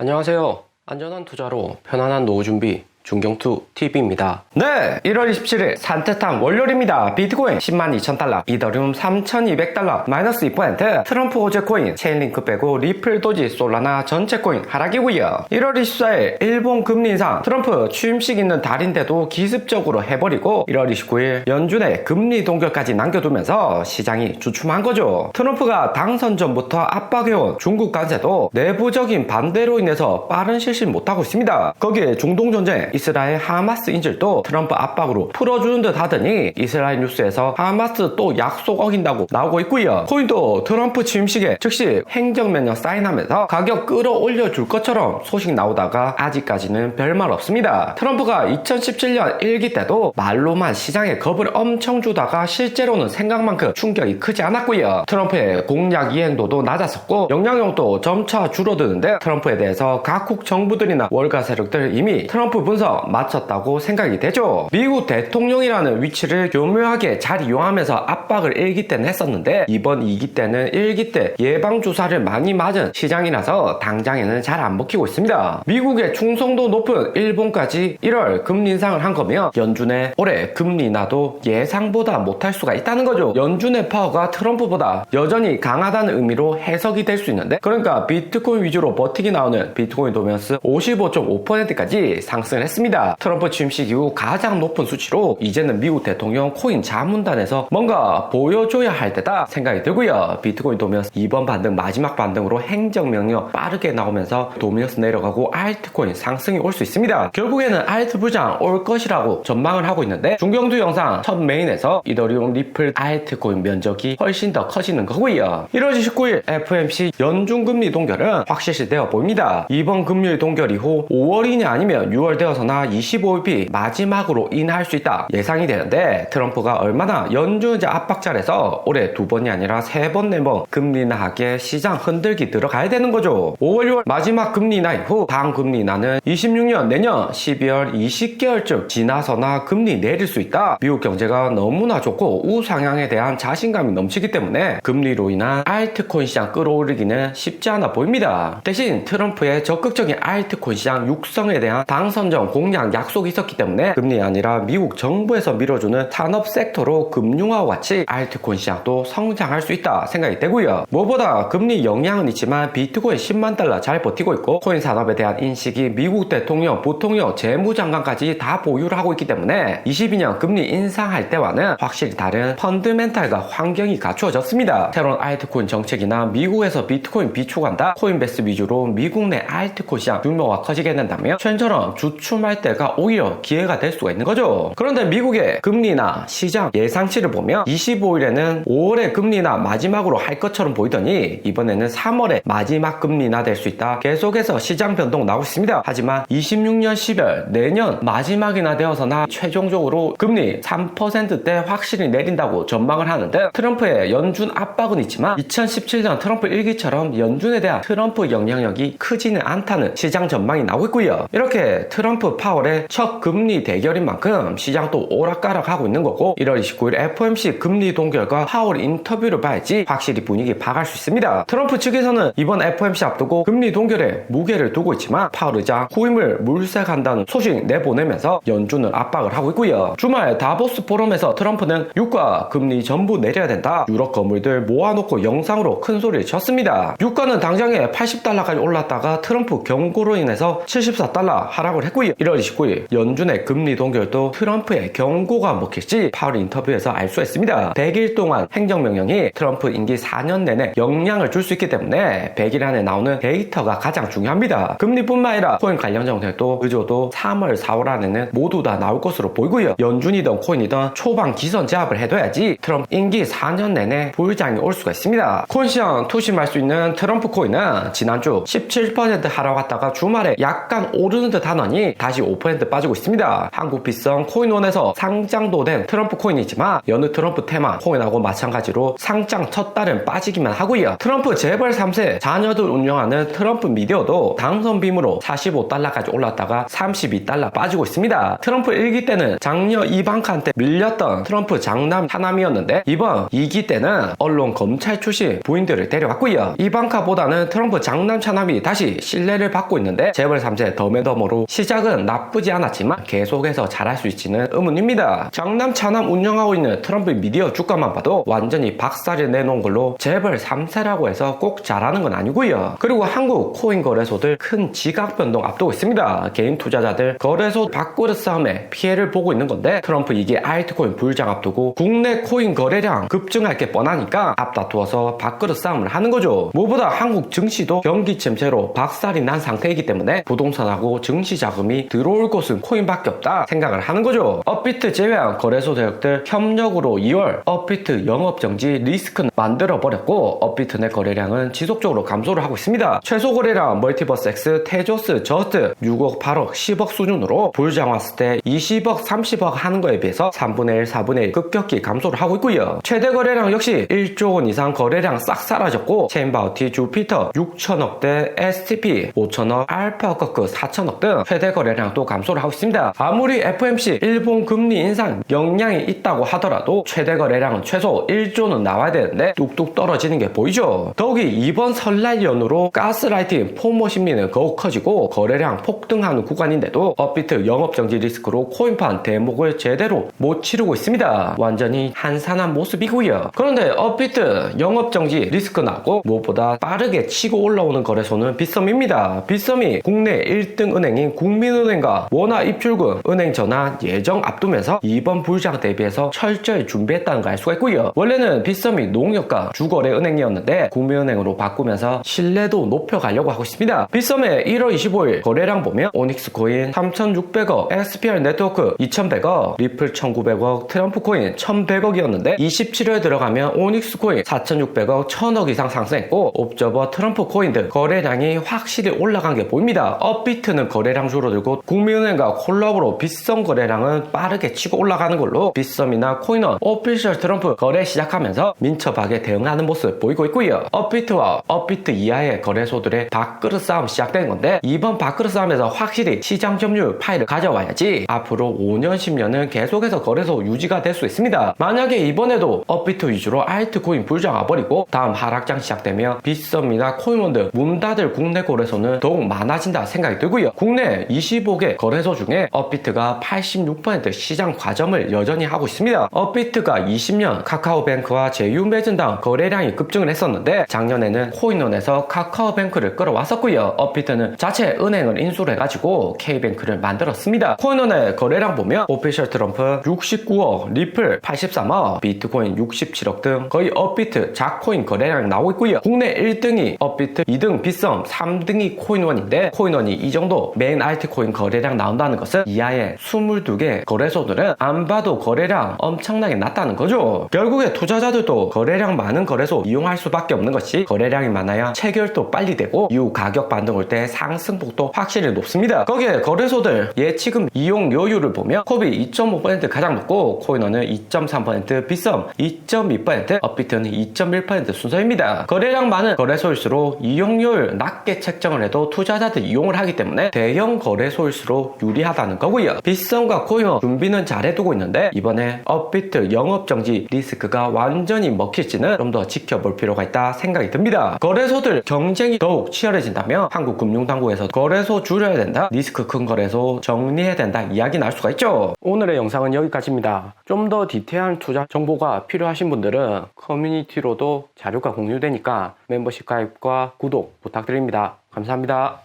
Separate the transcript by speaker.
Speaker 1: 안녕하세요. 안전한 투자로 편안한 노후 준비 중경투TV입니다.
Speaker 2: 네, 1월 27일 산뜻한 월요일입니다. 비트코인 102,000달러, 이더리움 3,200달러, 마이너스 2%, 트럼프 호재 코인, 체인링크 빼고 리플, 도지, 솔라나 전체 코인 하락이고요. 1월 24일 일본 금리 인상, 트럼프 취임식 있는 달인데도 기습적으로 해버리고 1월 29일 연준의 금리 동결까지 남겨두면서 시장이 주춤한 거죠. 트럼프가 당선 전부터 압박해온 중국 관세도 내부적인 반대로 인해서 빠른 실시 못하고 있습니다. 거기에 중동 전쟁, 이스라엘 하마스 인질도 트럼프 압박으로 풀어주는 듯 하더니 이스라엘 뉴스에서 하마스 또 약속 어긴다고 나오고 있고요. 코인도 트럼프 취임식에 즉시 행정명령 사인하면서 가격 끌어올려 줄 것처럼 소식 나오다가 아직까지는 별말 없습니다. 트럼프가 2017년 1기 때도 말로만 시장에 겁을 엄청 주다가 실제로는 생각만큼 충격이 크지 않았고요. 트럼프의 공약 이행도도 낮았었고 영향력도 점차 줄어드는데 트럼프에 대해서 각국 정부들이나 월가 세력들 이미 트럼프 분석 마쳤다고 생각이 되죠. 미국 대통령이라는 위치를 교묘하게 잘 이용하면서 압박을 1기 때는 했었는데 이번 2기 때는 1기 때 예방주사를 많이 맞은 시장이라서 당장에는 잘 안 먹히고 있습니다. 미국의 충성도 높은 일본까지 1월 금리 인상을 한 거면 연준의 올해 금리 인하도 예상보다 못할 수가 있다는 거죠. 연준의 파워가 트럼프보다 여전히 강하다는 의미로 해석이 될 수 있는데, 그러니까 비트코인 위주로 버티기 나오는 비트코인 도면스 55.5%까지 상승을 했습니다. 트럼프 취임식 이후 가장 높은 수치로 이제는 미국 대통령 코인 자문단에서 뭔가 보여줘야 할 때다 생각이 들고요. 비트코인 도면스 이번 반등 마지막 반등으로 행정명령 빠르게 나오면서 도면스 내려가고 알트코인 상승이 올 수 있습니다. 결국에는 알트 부장 올 것이라고 전망을 하고 있는데 중경투 영상 첫 메인에서 이더리움, 리플, 알트코인 면적이 훨씬 더 커지는 거고요. 1월 29일 FOMC 연준금리 동결은 확실시되어 보입니다. 이번 금리 동결 이후 5월이냐 아니면 6월 되어서나 25bp 마지막으로 인하할 수 있다 예상이 되는데, 트럼프가 얼마나 연준제 압박자에서 올해 2번이 아니라 3번, 4번 금리 인하하게 시장 흔들기 들어가야 되는 거죠. 5월, 6월 마지막 금리 인하 이후 다음 금리 인하는 26년 내년 12월 20개월쯤 지나서나 금리 내릴 수 있다. 미국 경제가 너무나 좋고 우상향에 대한 자신감이 넘치기 때문에 금리로 인한 알트코인 시장 끌어올리기는 쉽지 않아 보입니다. 대신 트럼프의 적극적인 알트코인 시장 육성에 대한 당선 전 공약 약속이 있었기 때문에 금리 아니라 미국 정부에서 밀어주는 산업 섹터로 금융화와 같이 알트코인 시장도 성장할 수 있다 생각이 되고요. 무엇보다 금리 영향은 있지만 비트코인 10만 달러 잘 버티고 있고 코인 산업에 대한 인식이 미국 대통령, 부통령, 재무장관까지 다 보유를 하고 있기 때문에 22년 금리 인상할 때와는 확실히 다른 펀드멘탈과 환경이 갖추어졌습니다. 새로운 알트코인 정책이나 미국에서 비트코인 비축한다, 코인베스 위주로 미국 내 알트코인 시장 규모가 커지게 된다면 현처럼 주춤할 때가 오히려 기회가 될 수가 있는 거죠. 그런데 미국의 금리나 시장 예상치를 보면 25일에는 5월에 금리나 마지막으로 할 것처럼 보이더니 이번에는 3월에 마지막 금리나 될 수 있다. 계속해서 시장 변동 나오고 있습니다. 하지만 26년 10월 내년 마지막이나 되어서나 최종적으로 금리 3%대 확실히 내린다고 전망을 하는데, 트럼프의 연준 압박은 있지만 2017년 트럼프 1기처럼 연준에 대한 트럼프 영향력이 크지는 않다는 시장 전망이 나오고 있고요. 이렇게 트럼프 파월의 첫 금리 대결인 만큼 시장도 오락가락하고 있는 거고, 1월 29일 FOMC 금리 동결과 파월 인터뷰를 봐야지 확실히 분위기 파악할 수 있습니다. 트럼프 측에서는 이번 FOMC 앞두고 금리 동결에 무게를 두고 있지만 파월 의장 후임을 물색한다는 소식 내보내면서 연준을 압박을 하고 있고요. 주말 다보스 포럼에서 트럼프는 유가 금리 전부 내려야 된다, 유럽 거물들 모아놓고 영상으로 큰 소리를 쳤습니다. 유가는 당장에 80달러까지 올랐다가 트럼프 경고로 인해서 74달러 하락을 했고요. 1월 29일 연준의 금리 동결도 트럼프의 경고가 먹힐지 파월 인터뷰에서 알 수 있습니다. 100일 동안 행정명령이 트럼프 임기 4년 내내 영향을 줄 수 있기 때문에 100일 안에 나오는 데이터가 가장 중요합니다. 금리뿐만 아니라 코인 관련 정책도 늦어도 3월, 4월 안에는 모두 다 나올 것으로 보이고요. 연준이든 코인이든 초반 기선 제압을 해둬야지 트럼프 임기 4년 내내 불장이 올 수가 있습니다. 코인 시장 투심할 수 있는 트럼프 코인은 지난주 17% 하락했다가 주말에 약간 오르는 듯 하더니 다시 5% 빠지고 있습니다. 한국 빗썸 코인원에서 상장도 된 트럼프 코인이지만 여느 트럼프 테마 코인하고 마찬가지로 상장 첫 달은 빠지기만 하고요. 트럼프 재벌 3세 자녀들 운영하는 트럼프 미디어도 당선 빔으로 45달러까지 올랐다가 32달러 빠지고 있습니다. 트럼프 1기 때는 장녀 이방카한테 밀렸던 트럼프 장남 하남이었는데 이번 2기 때는 언론 검찰 출신 부인들을 데려왔고요. 이방카보다는 트럼프 장남 차남이 다시 신뢰를 받고 있는데 재벌 3세 더매더머로 시작은 나쁘지 않았지만 계속해서 잘할 수 있지는 의문입니다. 장남 차남 운영하고 있는 트럼프 미디어 주가만 봐도 완전히 박살을 내놓은 걸로 재벌 3세라고 해서 꼭 잘하는 건 아니고요. 그리고 한국 코인 거래소들 큰 지각 변동 앞두고 있습니다. 개인 투자자들 거래소 밥그릇 싸움에 피해를 보고 있는 건데 트럼프 2기 알트코인 불장 앞두고 국내 코인 거래량 급증할 게 뻔하니까 앞다투어서 밥그릇 싸움을 하는 거죠. 무엇보다 한국 증시도 경기 침체로 박살이 난 상태이기 때문에 부동산하고 증시 자금이 들어올 곳은 코인밖에 없다 생각을 하는 거죠. 업비트 제외한 거래소 대역들 협력으로 2월 업비트 영업정지 리스크는 만들어버렸고 업비트 내 거래량은 지속적으로 감소를 하고 있습니다. 최소 거래량 멀티버스 X, 테조스, 저스트 6억, 8억, 10억 수준으로 불장 왔을 때 20억, 30억 하는 거에 비해서 3분의 1, 4분의 1 급격히 감소를 하고 있고요. 최대 거래량 역시 1조 원 이상 거래량 싹 사라졌고 체인바우티, 주피터 6천억대, STP 5천억, 알파커크 4천억 등 최대 거래량 또 감소를 하고 있습니다. 아무리 FMC 일본 금리 인상 영향이 있다고 하더라도 최대 거래량은 최소 1조는 나와야 되는데 뚝뚝 떨어지는 게 보이죠. 더욱이 이번 설날 연후로 가스라이팅 포모 심리는 더욱 커지고 거래량 폭등하는 구간인데도 업비트 영업정지 리스크로 코인판 대목을 제대로 못 치르고 있습니다. 완전히 한산한 모습이고요. 그런데 업비트 영업정지 리스크 나고 무엇보다 빠르게 치고 올라오는 거래소는 빗썸입니다. 빗썸이 국내 1등 은행인 국민은행과 원화 입출금, 은행 전환 예정 앞두면서 이번 불장 대비해서 철저히 준비했다는 걸 알 수가 있고요. 원래는 빗썸이 농협과 주거래 은행이었는데 국민은행으로 바꾸면서 신뢰도 높여가려고 하고 있습니다. 빗썸의 1월 25일 거래량 보면 오닉스 코인 3,600억, SPR 네트워크 2,100억, 리플 1,900억, 트럼프 코인 1,100억이었는데 27일 들어가면 오닉스 코인 4,600억, 1,000억 이상 상승했고 옵저버 트럼프 코인들 거래량이 확실히 올라간 게 보입니다. 업비트는 거래량 줄어들고 국민은행과 콜라보로 빗썸 거래량은 빠르게 치고 올라가는 걸로 빗썸이나 코인원, 오피셜 트럼프 거래 시작하면서 민첩하게 대응하는 모습 보이고 있고요. 업비트와 업비트 이하의 거래소들의 밥그릇 싸움 시작된 건데 이번 밥그릇 싸움에서 확실히 시장 점유율 파이를 가져와야지 앞으로 5년 10년은 계속해서 거래소 유지가 될 수 있습니다. 만약에 이번에도 업비트 위주로 알트코인 불장 와버리고 다음 하락장 시작되면 빗썸이나 코인원들 문 닫을 국내 거래소는 더욱 많아진다 생각이 들고요. 국내 25개 거래소 중에 업비트가 86% 시장 과점을 여전히 하고 있습니다. 업비트가 20년 카카오뱅크와 제휴 맺은 다음 거래량이 급증을 했었는데 작년에는 코인원에서 카카오뱅크를 끌어왔었고요. 업비트는 자체 은행을 인수를 해가지고 K뱅크를 만들었습니다. 코인원의 거래량 보면 오피셜 트럼프 69억, 리플 83억, 비트코인 67억 등 거의 업비트 자코인 거래량 나오고 있고요. 국내 1등이 업비트, 2등 빗썸, 3등이 코인원인데 코인원이 이 정도 메인 알트코인 거래량 나온다는 것은 이하의 22개 거래소들은 안 봐도 거래량 엄청나게 낮다는 거죠. 결국에 투자자들도 거래량 많은 거래소 이용할 수밖에 없는 것이 거래량이 많아야 체결도 빨리 되고 이후 가격 반등 올 때 상승폭도 확실히 높습니다. 거기에 거래소들 예치금 이용료율을 보면 컵이 2.5% 가장 높고 코인원은 2.3%, 빗썸 2.2%, 업비트는 2.1% 순서입니다. 거래량 많은 거래소일수록 이용료율 낮게 책정을 해도 투자자들이 이용을 하기 때문에 대형 거래소일수록 유리하다는 거고요. 빗썸과 코인원 준비는 잘 해두고 있는데 이번에 업비트 영업정지 리스크가 완전히 먹힐지는 좀 더 지켜볼 필요가 있다 생각이 듭니다. 거래소들 경쟁이 더욱 치열해진다면 한국금융당국에서 거래소 줄여야 된다, 리스크 큰 거래소 정리해야 된다 이야기 날 수가 있죠. 오늘의 영상은 여기까지입니다. 좀 더 디테일한 투자 정보가 필요하신 분들은 커뮤니티로도 자료가 공유되니까 멤버십 가입과 구독 부탁드립니다. 감사합니다.